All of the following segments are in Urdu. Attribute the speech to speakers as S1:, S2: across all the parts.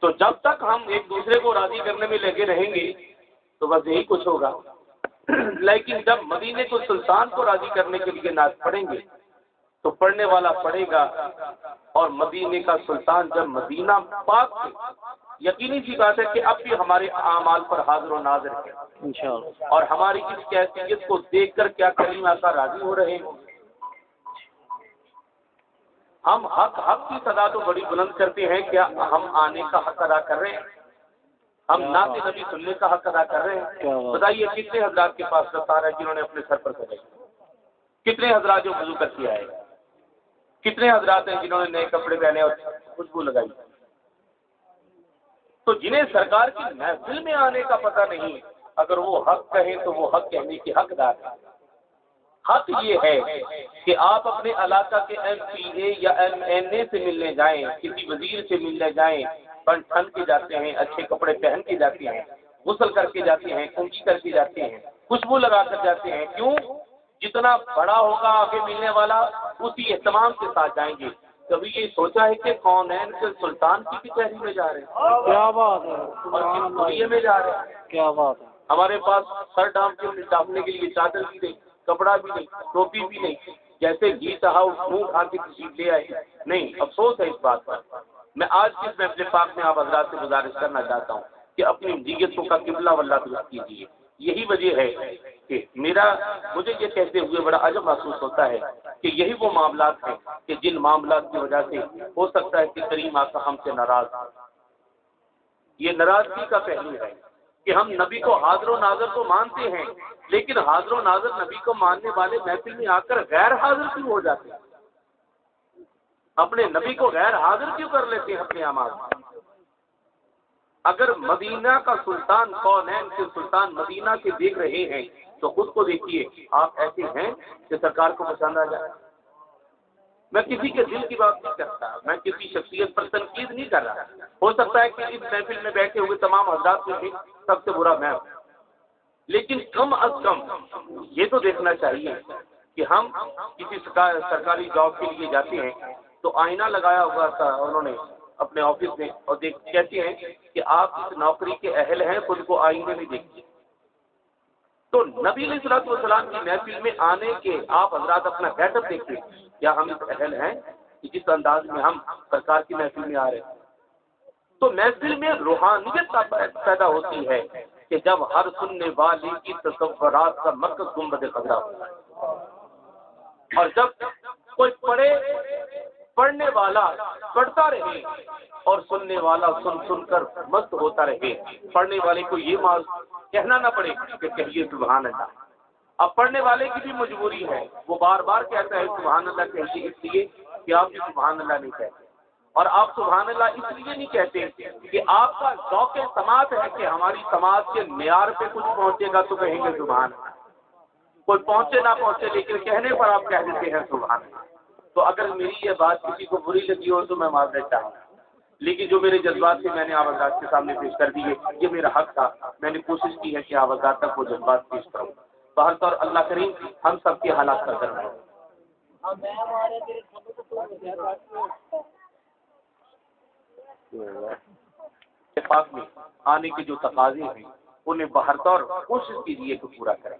S1: تو جب تک ہم ایک دوسرے کو راضی کرنے میں لگے رہیں گے تو بس یہی کچھ ہوگا. لیکن جب مدینے کو سلطان کو راضی کرنے کے لیے نعت پڑھیں گے تو پڑھنے والا پڑھے گا، اور مدینے کا سلطان جب مدینہ پاک سے، یقینی سی بات ہے کہ اب بھی ہمارے اعمال پر حاضر و ناظر ہے انشاءاللہ، اور ہماری اس کیفیت کو دیکھ کر کیا کریم آقا راضی ہو رہے ہیں. ہم حق کی صدا تو بڑی بلند کرتے ہیں، کیا ہم آنے کا حق ادا کر رہے ہیں؟ ہم نعت نبی سننے کا حق ادا کر رہے ہیں؟ بتائیے کتنے حضرات کے پاس دستار ہے جنہوں نے اپنے سر پر سجائی؟ کتنے حضرات جو وضو کر کے آئے؟ کتنے حضرات ہیں جنہوں نے نئے کپڑے پہنے اور خوشبو لگائی؟ تو جنہیں سرکار کی محفل میں آنے کا پتہ نہیں، اگر وہ حق کہیں تو وہ حق کہنے کے حقدار ہیں. حق یہ ہے کہ آپ اپنے علاقہ کے ایم پی اے یا ایم این اے سے ملنے جائیں، کسی وزیر سے ملنے جائیں، بن ٹھن کے جاتے ہیں، اچھے کپڑے پہن کے جاتے ہیں، غسل کر کے جاتے ہیں، کنگھی کر کے جاتے ہیں، خوشبو لگا کر جاتے ہیں. کیوں؟ جتنا بڑا ہوگا آگے ملنے والا اسی اہتمام کے ساتھ جائیں گے. کبھی یہ سوچا ہے کہ کونین کے سلطان کی کچہری میں جا رہے ہیں؟
S2: کیا بات ہے،
S1: اور کس دنیا میں جا رہے ہیں؟
S2: کیا بات ہے.
S1: ہمارے پاس سر ڈھانپنے کے لیے چادر بھی نہیں، کپڑا بھی نہیں، ٹوپی بھی نہیں، جیسے گھی چاہا منہ کھا کے تشریف لے آئے. نہیں، افسوس ہے اس بات پر. میں آج کی اس محفل پاک میں آپ حضرات سے گزارش کرنا چاہتا ہوں کہ اپنی نیتوں کا قبلہ واللہ درست کیجیے. یہی وجہ ہے کہ مجھے یہ کہتے ہوئے بڑا عجب محسوس ہوتا ہے کہ یہی وہ معاملات ہیں کہ جن معاملات کی وجہ سے ہو سکتا ہے کہ کریم آقا ہم سے ناراض ہوں. یہ ناراضگی کا پہلو ہے کہ ہم نبی کو حاضر و ناظر تو مانتے ہیں، لیکن حاضر و ناظر نبی کو ماننے والے محفل میں آ کر غیر حاضر کیوں ہو جاتے ہیں؟ اپنے نبی کو غیر حاضر کیوں کر لیتے ہیں اپنے اعمال میں؟ اگر مدینہ کا سلطان کونین کے سلطان مدینہ کے دیکھ رہے ہیں تو خود کو دیکھیے، آپ ایسے ہیں کہ سرکار کو پسند آ جائے. میں کسی کے دل کی بات نہیں کرتا، میں کسی شخصیت پر تنقید نہیں کر رہا. ہو سکتا ہے کہ اس محفل میں بیٹھے ہوئے تمام حضرات میں سب سے برا میں ہوں، لیکن کم از کم یہ تو دیکھنا چاہیے کہ ہم کسی سرکاری جاب کے لیے جاتے ہیں تو آئینہ لگایا ہوا تھا انہوں نے اپنے آفس میں، اور کہتے ہیں کہ آپ اس نوکری کے اہل ہیں، خود کو آئینے میں دیکھیے. تو نبی علیہ الصلوۃ والسلام کی محفل میں آنے کے آپ حضرات اپنا گیٹ اپ دیکھیے، کیا ہم اس اہل ہیں کہ جس انداز میں ہم سرکار کی محفل میں آ رہے ہیں؟ تو محفل میں روحانیت پیدا ہوتی ہے کہ جب ہر سننے والی کی تصورات کا مرکز گنبد خضرا ہوتا ہے، اور جب کوئی پڑھنے والا پڑھتا رہے اور سننے والا سن کر مست ہوتا رہے، پڑھنے والے کو یہ کہنا نہ پڑے کہ کہیے سبحان اللہ. اب پڑھنے والے کی بھی مجبوری ہے، وہ بار بار کہتا ہے سبحان اللہ کہیے، اس لیے کہ آپ سبحان اللہ نہیں کہتے. اور آپ سبحان اللہ اس لیے نہیں کہتے کہ آپ کا ذوق سماعت ہے کہ ہماری سماعت کے معیار پہ کچھ پہنچے گا تو کہیں گے سبحان اللہ، کوئی پہنچے نہ پہنچے لیکن کہنے پر آپ کہہ دیتے ہیں سبحان اللہ. تو اگر میری یہ بات کسی کو بری لگی ہو تو میں معذرت چاہوں گا، لیکن جو میرے جذبات سے میں نے آپ حضرات کے سامنے پیش کر دیے، یہ میرا حق تھا. میں نے کوشش کی ہے کہ آپ حضرات تک وہ جذبات پیش کروں. بہرطور اللہ کریم ہم سب کے حالات کر رہے ہیں. پاک میں آنے کے جو تقاضے ہیں انہیں بہرطور کوشش کیجیے کہ پورا کریں.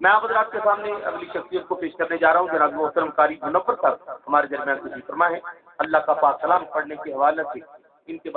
S1: میں آپ حضرات کے سامنے اگلی شخصیت کو پیش کرنے جا رہا ہوں. جناب محترم قاری منور صاحب ہمارے درمیان تشریف فرما ہے. اللہ کا پاک کلام پڑھنے کے حوالے سے ان کے